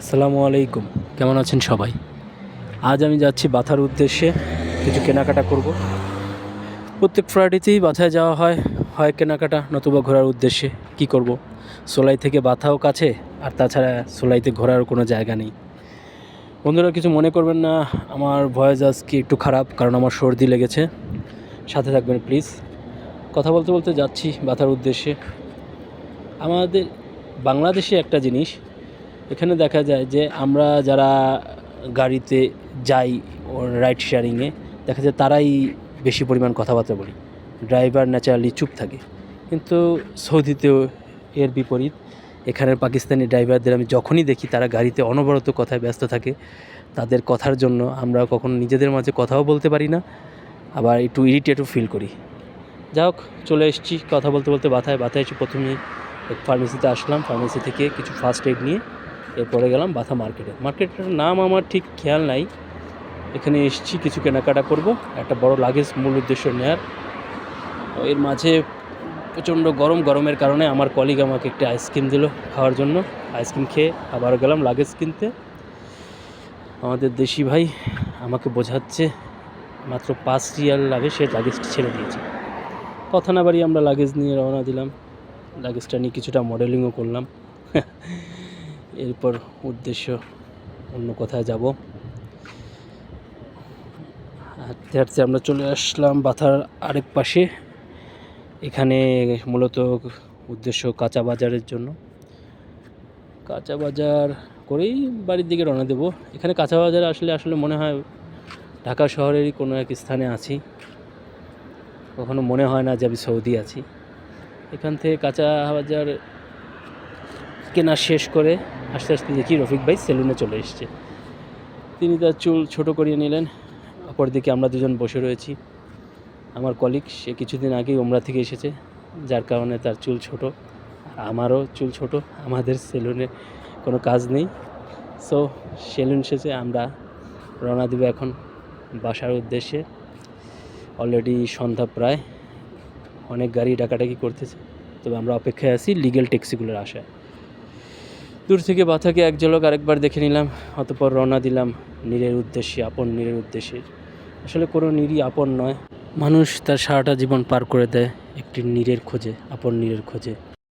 আসসালামু আলাইকুম, কেমন আছেন সবাই? আজ আমি যাচ্ছি বাথার উদ্দেশ্যে, কিছু কেনাকাটা করব। প্রত্যেক ফ্রাইডেতেই বাথায় যাওয়া হয়, হয় কেনাকাটা নতুবা ঘোরার উদ্দেশ্যে। কি করব, সোলাই থেকে বাথাও কাছে, আর তাছাড়া সোলাইতে ঘোরারও কোনো জায়গা নেই। বন্ধুরা কিছু মনে করবেন না, আমার ভয়েস আজকে একটু খারাপ, কারণ আমার সর্দি লেগেছে। সাথে থাকবেন প্লিজ। কথা বলতে বলতে যাচ্ছি বাথার উদ্দেশ্যে। আমাদের বাংলাদেশে একটা জিনিস, এখানে দেখা যায় যে আমরা যারা গাড়িতে যাই রাইড শেয়ারিংয়ে, দেখা যায় তারাই বেশি পরিমাণ কথাবার্তা বলি, ড্রাইভার ন্যাচারালি চুপ থাকে। কিন্তু সৌদিতেও এর বিপরীত। এখানের পাকিস্তানি ড্রাইভারদের আমি যখনই দেখি তারা গাড়িতে অনবরত কথায় ব্যস্ত থাকে। তাদের কথার জন্য আমরা কখনো নিজেদের মাঝে কথাও বলতে পারি না, আবার একটু ইরিটেটও ফিল করি। যাই হোক, চলে এসেছি কথা বলতে বলতে বাথায় এসে প্রথমেই এক ফার্মেসিতে আসলাম। ফার্মেসি থেকে কিছু ফার্স্ট এড নিয়ে এরপরে গেলাম বাথা মার্কেটের নাম আমার ঠিক খেয়াল নাই। এখানে এসেছি কিছু কেনাকাটা করব, একটা বড় লাগেজ মূল উদ্দেশ্য নেয়ার। এর মাঝে প্রচণ্ড গরমের কারণে আমার কলিগ আমাকে একটা আইসক্রিম দিল খাওয়ার জন্য। আইসক্রিম খেয়ে আবার গেলাম লাগেজ কিনতে। আমাদের দেশি ভাই আমাকে বোঝাচ্ছে মাত্র 5 রিয়াল লাগে, সে লাগেজটি ছেড়ে দিয়েছে। কথা না বাড়িয়ে আমরা লাগেজ নিয়ে রওনা দিলাম। লাগেজটা নিয়ে কিছুটা মডেলিংও করলাম। এরপর উদ্দেশ্য অন্য কোথায় যাব। হাঁটতে হাঁটতে আমরা চলে আসলাম বাথার আরেক পাশে। এখানে মূলত উদ্দেশ্য কাঁচা বাজারের জন্য। কাঁচা বাজার করেই বাড়ির দিকে রওনা দেব। এখানে কাঁচা বাজারে আসলে মনে হয় ঢাকা শহরেরই কোনো এক স্থানে আছি। কখনো মনে হয় না যে আমি সৌদি আছি। এখান থেকে কাঁচা বাজার কেনা শেষ করে আস্তে আস্তে দেখি রফিক ভাই সেলুনে চলে এসছে। তিনি তার চুল ছোট করিয়ে নিলেন। অপরদিকে আমরা দুজন বসে রয়েছি। আমার কলিগ, সে কিছুদিন আগেই ওমরা থেকে এসেছে, যার কারণে তার চুল ছোট, আমারও চুল ছোট। আমাদের সেলুনে কোনো কাজ নেই, সো সেলুন শেষে আমরা রওনা দেব এখন বাসার উদ্দেশ্যে। অলরেডি সন্ধ্যা প্রায়, অনেক গাড়ি ডাকাডাকি করতেছে, তবে আমরা অপেক্ষায় আছি লিগ্যাল ট্যাক্সিগুলোর আশায়। দূর থেকে বাথাকে এক ঝলক আরেকবার দেখে নিলাম, অতঃপর রওনা দিলাম নীরের উদ্দেশ্যে, আপন নীরের উদ্দেশ্যে। আসলে কোনো নীরই আপন নয়, মানুষ তার সারাটা জীবন পার করে দেয় একটি নীরের খোঁজে, আপন নীরের খোঁজে।